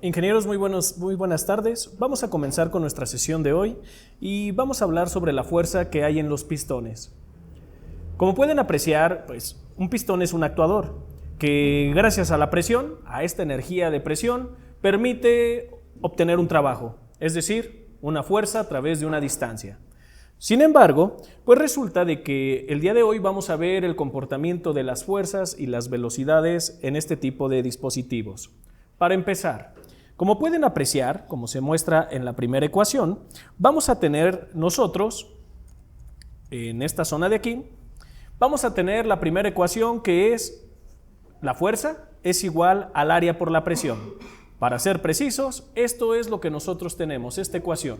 Ingenieros, muy buenas tardes. Vamos a comenzar con nuestra sesión de hoy y vamos a hablar sobre la fuerza que hay en los pistones. Como pueden apreciar, un pistón es un actuador que gracias a la presión, a esta energía de presión, permite obtener un trabajo, es decir, una fuerza a través de una distancia. Sin embargo, resulta de que el día de hoy vamos a ver el comportamiento de las fuerzas y las velocidades en este tipo de dispositivos. Para empezar, como pueden apreciar, como se muestra en la primera ecuación, vamos a tener nosotros, en esta zona de aquí, vamos a tener la primera ecuación que es la fuerza es igual al área por la presión. Para ser precisos, esto es lo que nosotros tenemos, esta ecuación.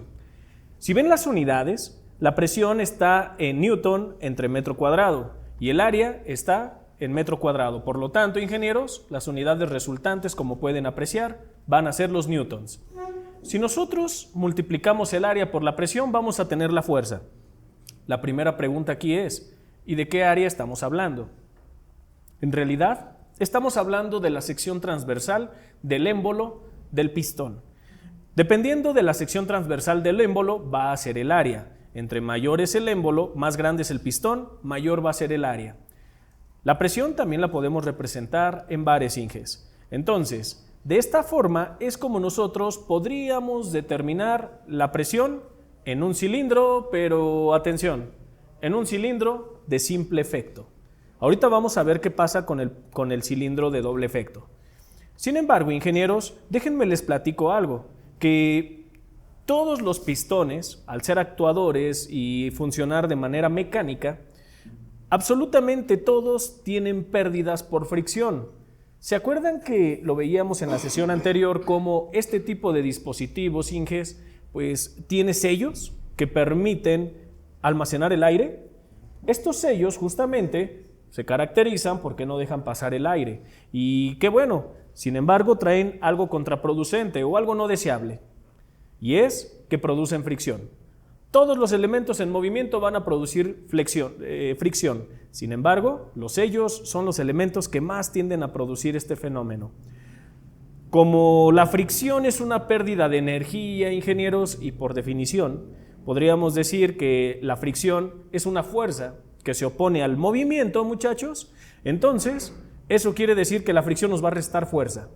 Si ven las unidades, la presión está en newton entre metro cuadrado y el área está en metro cuadrado. Por lo tanto, ingenieros, las unidades resultantes, como pueden apreciar, van a ser los newtons. Si nosotros multiplicamos el área por la presión, vamos a tener la fuerza. La primera pregunta aquí es, ¿y de qué área estamos hablando? En realidad, estamos hablando de la sección transversal del émbolo del pistón. Dependiendo de la sección transversal del émbolo, va a ser el área. Entre mayor es el émbolo, más grande es el pistón, mayor va a ser el área. La presión también la podemos representar en bares, Inges. Entonces, de esta forma es como nosotros podríamos determinar la presión en un cilindro, pero atención, en un cilindro de simple efecto. Ahorita vamos a ver qué pasa con el cilindro de doble efecto. Sin embargo, ingenieros, déjenme les platico algo, que todos los pistones, al ser actuadores y funcionar de manera mecánica, absolutamente todos tienen pérdidas por fricción. ¿Se acuerdan que lo veíamos en la sesión anterior como este tipo de dispositivos, Inges, tiene sellos que permiten almacenar el aire? Estos sellos justamente se caracterizan porque no dejan pasar el aire. Y qué bueno, sin embargo traen algo contraproducente o algo no deseable. Y es que producen fricción. Todos los elementos en movimiento van a producir fricción. Sin embargo, los sellos son los elementos que más tienden a producir este fenómeno. Como la fricción es una pérdida de energía, ingenieros, y por definición, podríamos decir que la fricción es una fuerza que se opone al movimiento, muchachos, entonces eso quiere decir que la fricción nos va a restar fuerza.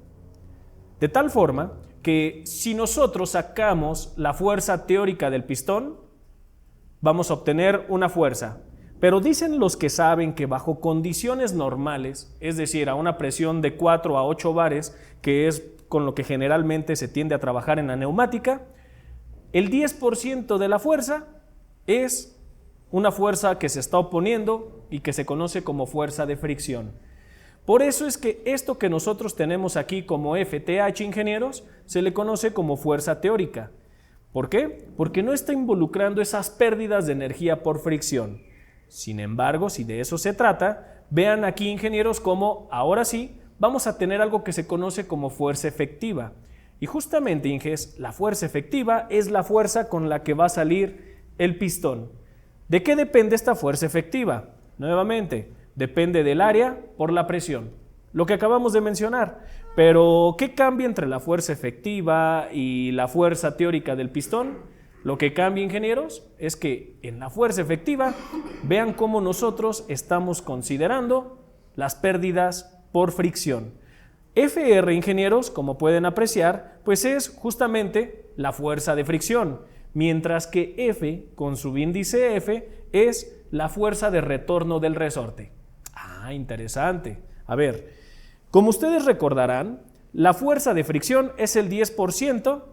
De tal forma que si nosotros sacamos la fuerza teórica del pistón, vamos a obtener una fuerza. Pero dicen los que saben que bajo condiciones normales, es decir, a una presión de 4 a 8 bares, que es con lo que generalmente se tiende a trabajar en la neumática, el 10% de la fuerza es una fuerza que se está oponiendo y que se conoce como fuerza de fricción. Por eso es que esto que nosotros tenemos aquí como FTH, ingenieros, se le conoce como fuerza teórica. ¿Por qué? Porque no está involucrando esas pérdidas de energía por fricción. Sin embargo, si de eso se trata, vean aquí, ingenieros, cómo ahora sí vamos a tener algo que se conoce como fuerza efectiva. Y justamente, Inges, la fuerza efectiva es la fuerza con la que va a salir el pistón. ¿De qué depende esta fuerza efectiva? Nuevamente, depende del área por la presión, lo que acabamos de mencionar. Pero, ¿qué cambia entre la fuerza efectiva y la fuerza teórica del pistón? Lo que cambia, ingenieros, es que en la fuerza efectiva, vean cómo nosotros estamos considerando las pérdidas por fricción. FR, ingenieros, como pueden apreciar, es justamente la fuerza de fricción, mientras que F, con su índice F, es la fuerza de retorno del resorte. Interesante. A ver, como ustedes recordarán, la fuerza de fricción es el 10%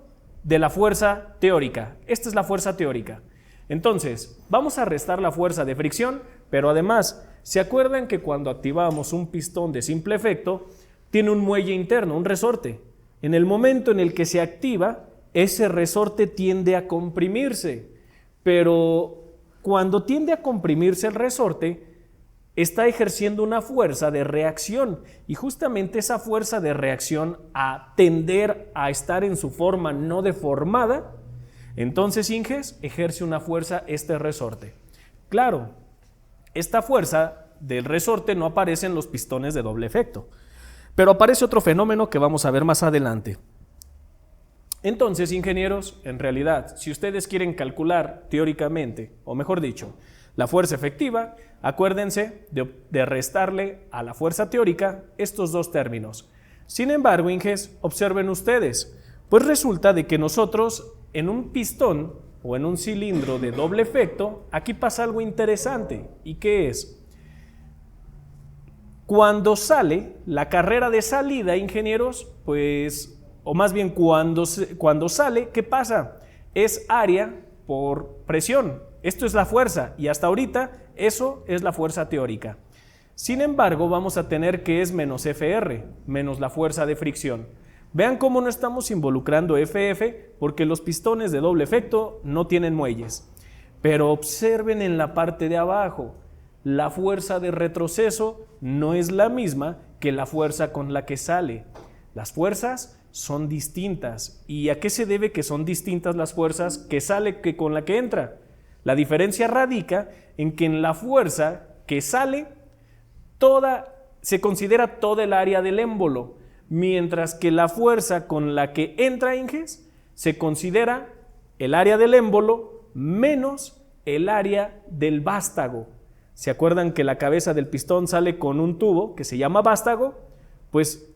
de la fuerza teórica. Esta es la fuerza teórica. Entonces, vamos a restar la fuerza de fricción, pero además, ¿se acuerdan que cuando activamos un pistón de simple efecto, tiene un muelle interno, un resorte? En el momento en el que se activa, ese resorte tiende a comprimirse, pero cuando tiende a comprimirse el resorte, está ejerciendo una fuerza de reacción y justamente esa fuerza de reacción a tender a estar en su forma no deformada, entonces, Inges, ejerce una fuerza este resorte. Claro, esta fuerza del resorte no aparece en los pistones de doble efecto, pero aparece otro fenómeno que vamos a ver más adelante. Entonces, ingenieros, en realidad, si ustedes quieren calcular teóricamente, o mejor dicho, la fuerza efectiva, acuérdense de restarle a la fuerza teórica estos dos términos. Sin embargo, Inges, observen ustedes, pues resulta de que nosotros en un pistón o en un cilindro de doble efecto, aquí pasa algo interesante. ¿Y qué es? Cuando sale la carrera de salida, ingenieros, pues, o más bien cuando sale, ¿qué pasa? Es área por presión. Esto es la fuerza y hasta ahorita eso es la fuerza teórica. Sin embargo, vamos a tener que es menos FR, menos la fuerza de fricción. Vean cómo no estamos involucrando FF porque los pistones de doble efecto no tienen muelles. Pero observen en la parte de abajo, la fuerza de retroceso no es la misma que la fuerza con la que sale. Las fuerzas son distintas. ¿Y a qué se debe que son distintas las fuerzas que sale que con la que entra? La diferencia radica en que en la fuerza que sale, se considera toda el área del émbolo, mientras que la fuerza con la que entra, Inges, se considera el área del émbolo menos el área del vástago. ¿Se acuerdan que la cabeza del pistón sale con un tubo que se llama vástago? Pues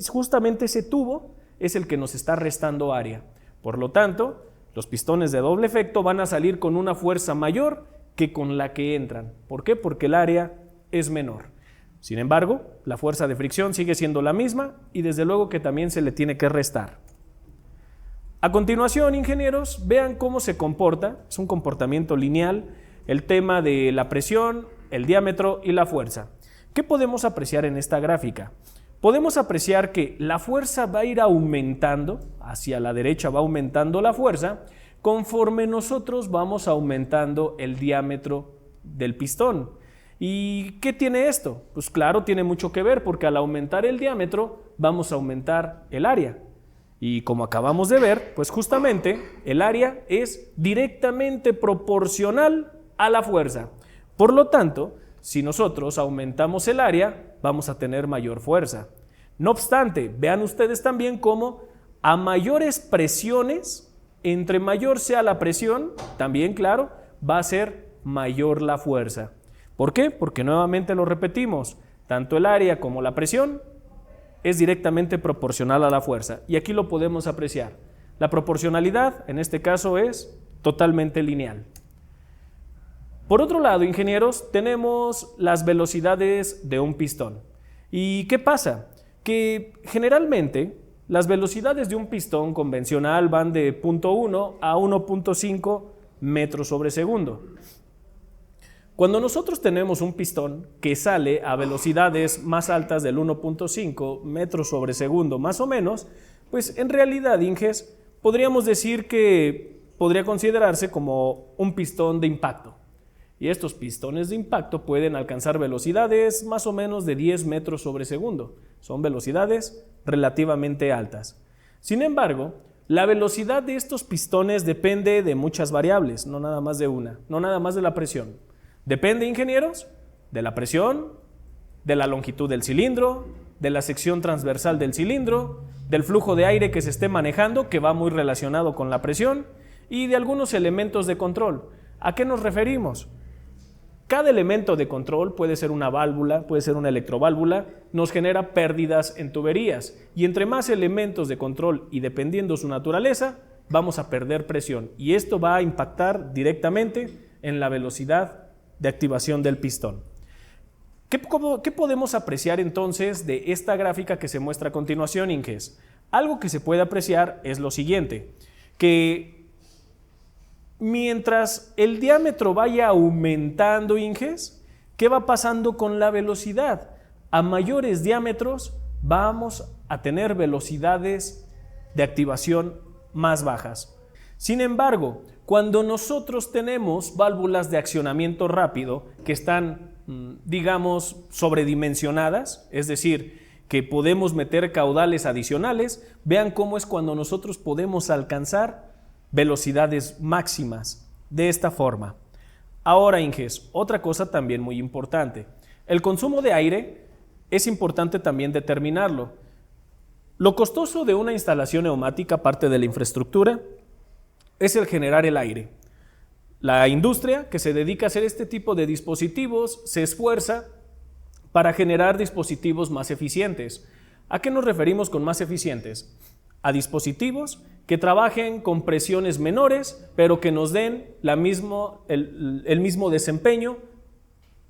justamente ese tubo es el que nos está restando área. Por lo tanto, los pistones de doble efecto van a salir con una fuerza mayor que con la que entran. ¿Por qué? Porque el área es menor. Sin embargo, la fuerza de fricción sigue siendo la misma y desde luego que también se le tiene que restar. A continuación, ingenieros, vean cómo se comporta, es un comportamiento lineal, el tema de la presión, el diámetro y la fuerza. ¿Qué podemos apreciar en esta gráfica? Podemos apreciar que la fuerza va a ir aumentando, hacia la derecha va aumentando la fuerza, conforme nosotros vamos aumentando el diámetro del pistón. ¿Y qué tiene esto? Pues claro, tiene mucho que ver porque al aumentar el diámetro vamos a aumentar el área. Y como acabamos de ver, pues justamente el área es directamente proporcional a la fuerza. Por lo tanto, si nosotros aumentamos el área, vamos a tener mayor fuerza. No obstante, vean ustedes también cómo a mayores presiones, entre mayor sea la presión, también claro, va a ser mayor la fuerza. ¿Por qué? Porque nuevamente lo repetimos, tanto el área como la presión es directamente proporcional a la fuerza. Y aquí lo podemos apreciar. La proporcionalidad, en este caso, es totalmente lineal. Por otro lado, ingenieros, tenemos las velocidades de un pistón. ¿Y qué pasa? Que generalmente las velocidades de un pistón convencional van de 0.1 a 1.5 metros sobre segundo. Cuando nosotros tenemos un pistón que sale a velocidades más altas del 1.5 metros sobre segundo más o menos, pues en realidad, Inges, podríamos decir que podría considerarse como un pistón de impacto. Y estos pistones de impacto pueden alcanzar velocidades más o menos de 10 metros sobre segundo. Son velocidades relativamente altas. Sin embargo, la velocidad de estos pistones depende de muchas variables, no nada más de una, no nada más de la presión. Depende, ingenieros, de la presión, de la longitud del cilindro, de la sección transversal del cilindro, del flujo de aire que se esté manejando, que va muy relacionado con la presión, y de algunos elementos de control. ¿A qué nos referimos? Cada elemento de control, puede ser una válvula, puede ser una electroválvula, nos genera pérdidas en tuberías, y entre más elementos de control y dependiendo su naturaleza, vamos a perder presión, y esto va a impactar directamente en la velocidad de activación del pistón. ¿Qué podemos apreciar entonces de esta gráfica que se muestra a continuación, Inges? Algo que se puede apreciar es lo siguiente, que mientras el diámetro vaya aumentando, Inges, ¿qué va pasando con la velocidad? A mayores diámetros vamos a tener velocidades de activación más bajas. Sin embargo, cuando nosotros tenemos válvulas de accionamiento rápido que están, digamos, sobredimensionadas, es decir, que podemos meter caudales adicionales, vean cómo es cuando nosotros podemos alcanzar velocidades máximas de esta forma. Ahora, Inges, otra cosa también muy importante. El consumo de aire es importante también determinarlo. Lo costoso de una instalación neumática, aparte de la infraestructura, es el generar el aire. La industria que se dedica a hacer este tipo de dispositivos se esfuerza para generar dispositivos más eficientes. ¿A qué nos referimos con más eficientes? A dispositivos que trabajen con presiones menores, pero que nos den el mismo desempeño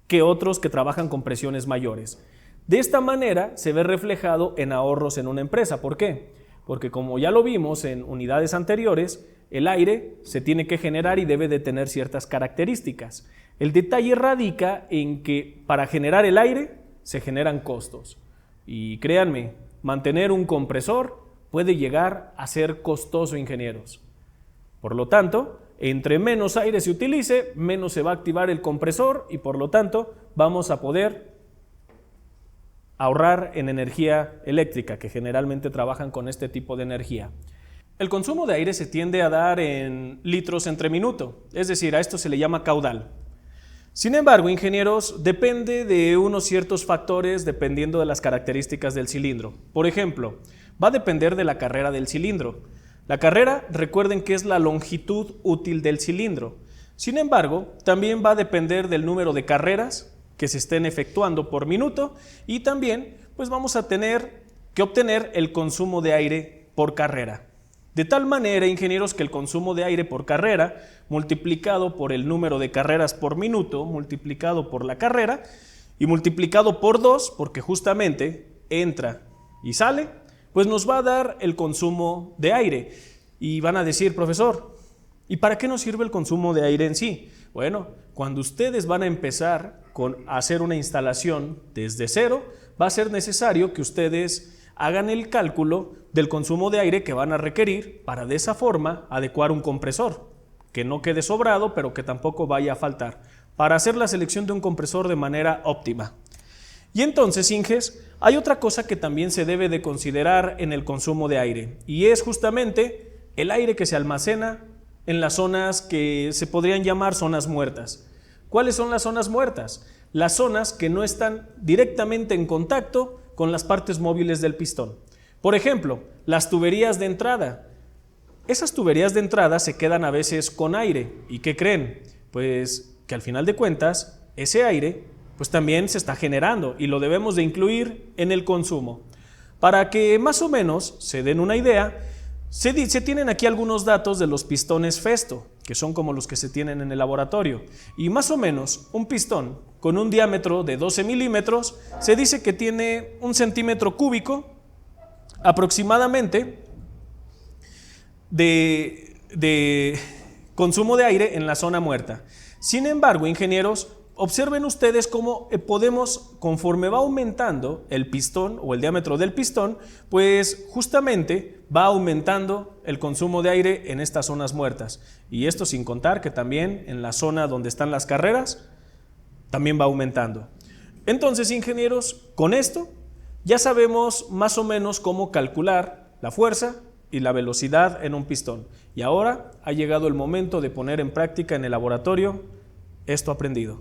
que otros que trabajan con presiones mayores. De esta manera se ve reflejado en ahorros en una empresa. ¿Por qué? Porque como ya lo vimos en unidades anteriores, el aire se tiene que generar y debe de tener ciertas características. El detalle radica en que para generar el aire se generan costos. Y créanme, mantener un compresor puede llegar a ser costoso, ingenieros. Por lo tanto, entre menos aire se utilice, menos se va a activar el compresor y por lo tanto vamos a poder ahorrar en energía eléctrica, que generalmente trabajan con este tipo de energía. El consumo de aire se tiende a dar en litros entre minuto, es decir, a esto se le llama caudal. Sin embargo, ingenieros, depende de unos ciertos factores dependiendo de las características del cilindro. Por ejemplo, va a depender de la carrera del cilindro. La carrera, recuerden que es la longitud útil del cilindro. Sin embargo, también va a depender del número de carreras que se estén efectuando por minuto y también pues vamos a tener que obtener el consumo de aire por carrera. De tal manera, ingenieros, que el consumo de aire por carrera multiplicado por el número de carreras por minuto, multiplicado por la carrera y multiplicado por 2, porque justamente entra y sale, pues nos va a dar el consumo de aire. Y van a decir, profesor, ¿y para qué nos sirve el consumo de aire en sí? Bueno, cuando ustedes van a empezar a hacer una instalación desde cero, va a ser necesario que ustedes hagan el cálculo del consumo de aire que van a requerir para de esa forma adecuar un compresor, que no quede sobrado, pero que tampoco vaya a faltar, para hacer la selección de un compresor de manera óptima. Y entonces, Inges, hay otra cosa que también se debe de considerar en el consumo de aire, y es justamente el aire que se almacena en las zonas que se podrían llamar zonas muertas. ¿Cuáles son las zonas muertas? Las zonas que no están directamente en contacto con las partes móviles del pistón. Por ejemplo, las tuberías de entrada. Esas tuberías de entrada se quedan a veces con aire. ¿Y qué creen? Pues que al final de cuentas, ese aire pues también se está generando y lo debemos de incluir en el consumo. Para que más o menos se den una idea, se tienen aquí algunos datos de los pistones Festo, que son como los que se tienen en el laboratorio. Y más o menos un pistón con un diámetro de 12 milímetros se dice que tiene 1 centímetro cúbico aproximadamente de consumo de aire en la zona muerta. Sin embargo, ingenieros, observen ustedes cómo podemos, conforme va aumentando el pistón o el diámetro del pistón, pues justamente va aumentando el consumo de aire en estas zonas muertas. Y esto sin contar que también en la zona donde están las carreras, también va aumentando. Entonces, ingenieros, con esto ya sabemos más o menos cómo calcular la fuerza y la velocidad en un pistón. Y ahora ha llegado el momento de poner en práctica en el laboratorio esto aprendido.